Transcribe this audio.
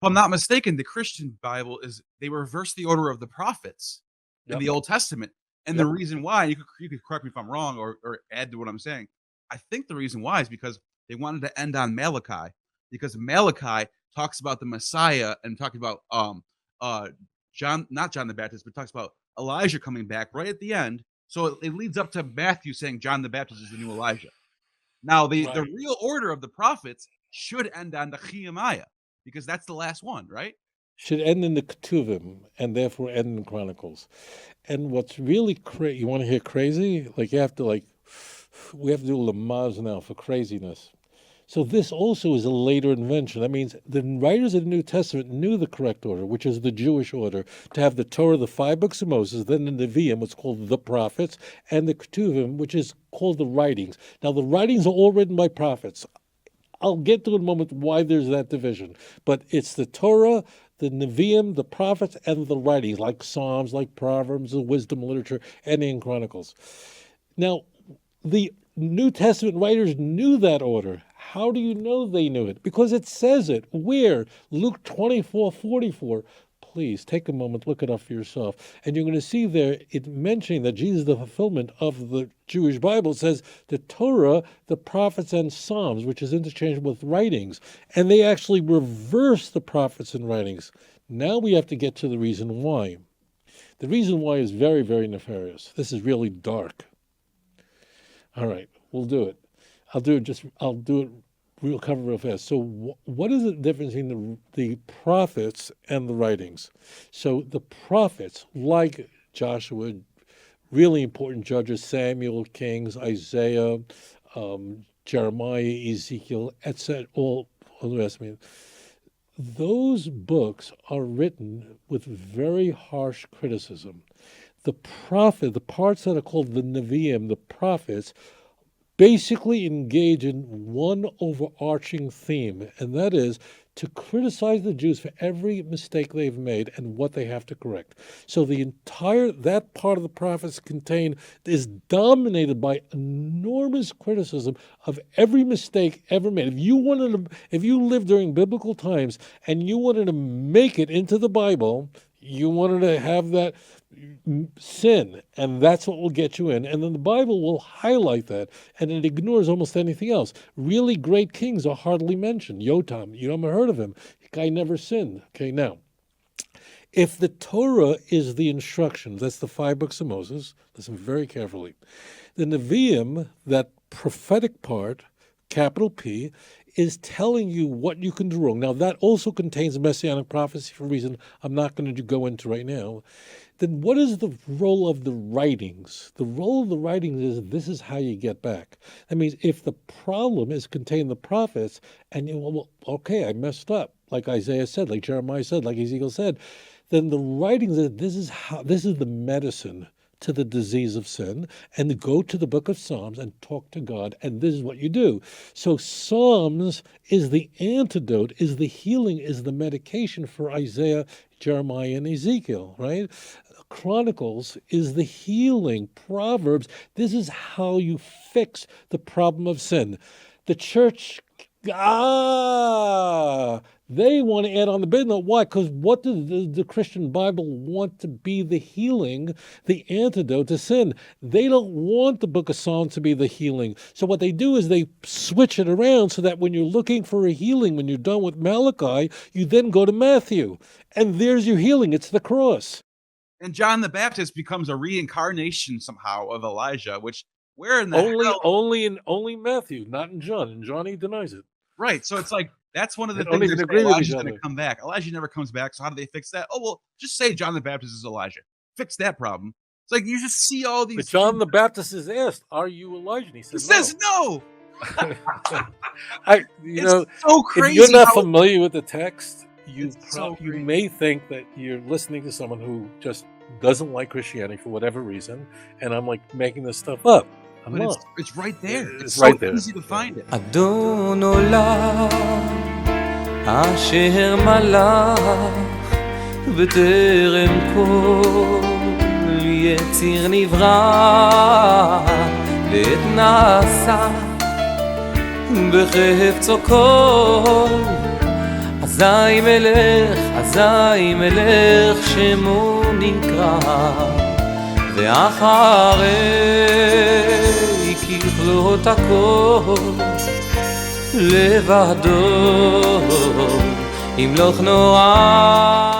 I'm not mistaken, the Christian Bible they reverse the order of the prophets in Yep. the Old Testament. And the reason why, you could correct me if I'm wrong or add to what I'm saying. I think the reason why is because they wanted to end on Malachi, because Malachi talks about the Messiah and talking about not John the Baptist, but talks about Elijah coming back right at the end. So it leads up to Matthew saying John the Baptist is the new Elijah. Now the real order of the prophets should end on the Nehemiah, because that's the last one, right? Should end in the Ketuvim and therefore end in Chronicles. And what's really crazy, you want to hear crazy? Like we have to do Lamaze now for craziness. So this also is a later invention. That means the writers of the New Testament knew the correct order, which is the Jewish order, to have the Torah, the 5 books of Moses, then the Nevi'im, what's called the prophets, and the Ketuvim, which is called the writings. Now, the writings are all written by prophets. I'll get to in a moment why there's that division. But it's the Torah, the Nevi'im, the prophets, and the writings, like Psalms, like Proverbs, the wisdom literature, and in Chronicles. Now, the New Testament writers knew that order. How do you know they knew it? Because it says it. Where? Luke 24:44. Please take a moment, look it up for yourself. And you're going to see there, it mentioning that Jesus is the fulfillment of the Jewish Bible. It says the Torah, the prophets, and Psalms, which is interchangeable with writings. And they actually reverse the prophets and writings. Now we have to get to the reason why. The reason why is very, very nefarious. This is really dark. All right, we'll do it. We'll cover real fast. So what is the difference between the prophets and the writings? So the prophets, like Joshua, really important judges, Samuel, Kings, Isaiah, Jeremiah, Ezekiel, etc., all the rest of it, those books are written with very harsh criticism. The parts that are called the Nevi'im, the prophets, basically engage in one overarching theme, and that is to criticize the Jews for every mistake they've made and what they have to correct. So that part of the prophets is dominated by enormous criticism of every mistake ever made. If you lived during biblical times and you wanted to make it into the Bible, you wanted to have that sin, and that's what will get you in. And then the Bible will highlight that, and it ignores almost anything else. Really great kings are hardly mentioned. Yotam, you haven't heard of him. The guy never sinned. Okay, now, if the Torah is the instructions, that's the 5 books of Moses, listen very carefully. The Nevi'im, that prophetic part, capital P, is telling you what you can do wrong. Now, that also contains messianic prophecy for a reason I'm not going to go into right now. Then what is the role of the writings? The role of the writings is this is how you get back. That means if the problem is contained in the prophets, and okay, I messed up, like Isaiah said, like Jeremiah said, like Ezekiel said, then the writings this is the medicine to the disease of sin, and go to the book of Psalms and talk to God, and this is what you do. So Psalms is the antidote, is the healing, is the medication for Isaiah, Jeremiah, and Ezekiel, right? Chronicles is the healing. Proverbs, this is how you fix the problem of sin. The church, they want to add on the bid. Now, why? Because what does the Christian Bible want to be the healing, the antidote to sin? They don't want the book of Psalms to be the healing. So what they do is they switch it around so that when you're looking for a healing, when you're done with Malachi, you then go to Matthew. And there's your healing. It's the cross. And John the Baptist becomes a reincarnation somehow of Elijah, which where in the only Matthew, not in John. In John, he denies it. Right. So it's like, that's one of the things that Elijah's going to come back. Elijah never comes back. So how do they fix that? Oh, well, just say John the Baptist is Elijah. Fix that problem. It's like you just see all these. But John the Baptist is asked, "Are you Elijah?" And he says no. It's so crazy. If you're not familiar with the text, you may think that you're listening to someone who just doesn't like Christianity for whatever reason, and I'm like making this stuff up. But it's right there. It's right so there. easy to find it. אדון עולם אשר מלך בטרם כל יציר נברא עת נעשה בחפצו כל אז אזי מלך שמו נקרא, ואחרי ככלות הכל לבדו ימלוך נורא.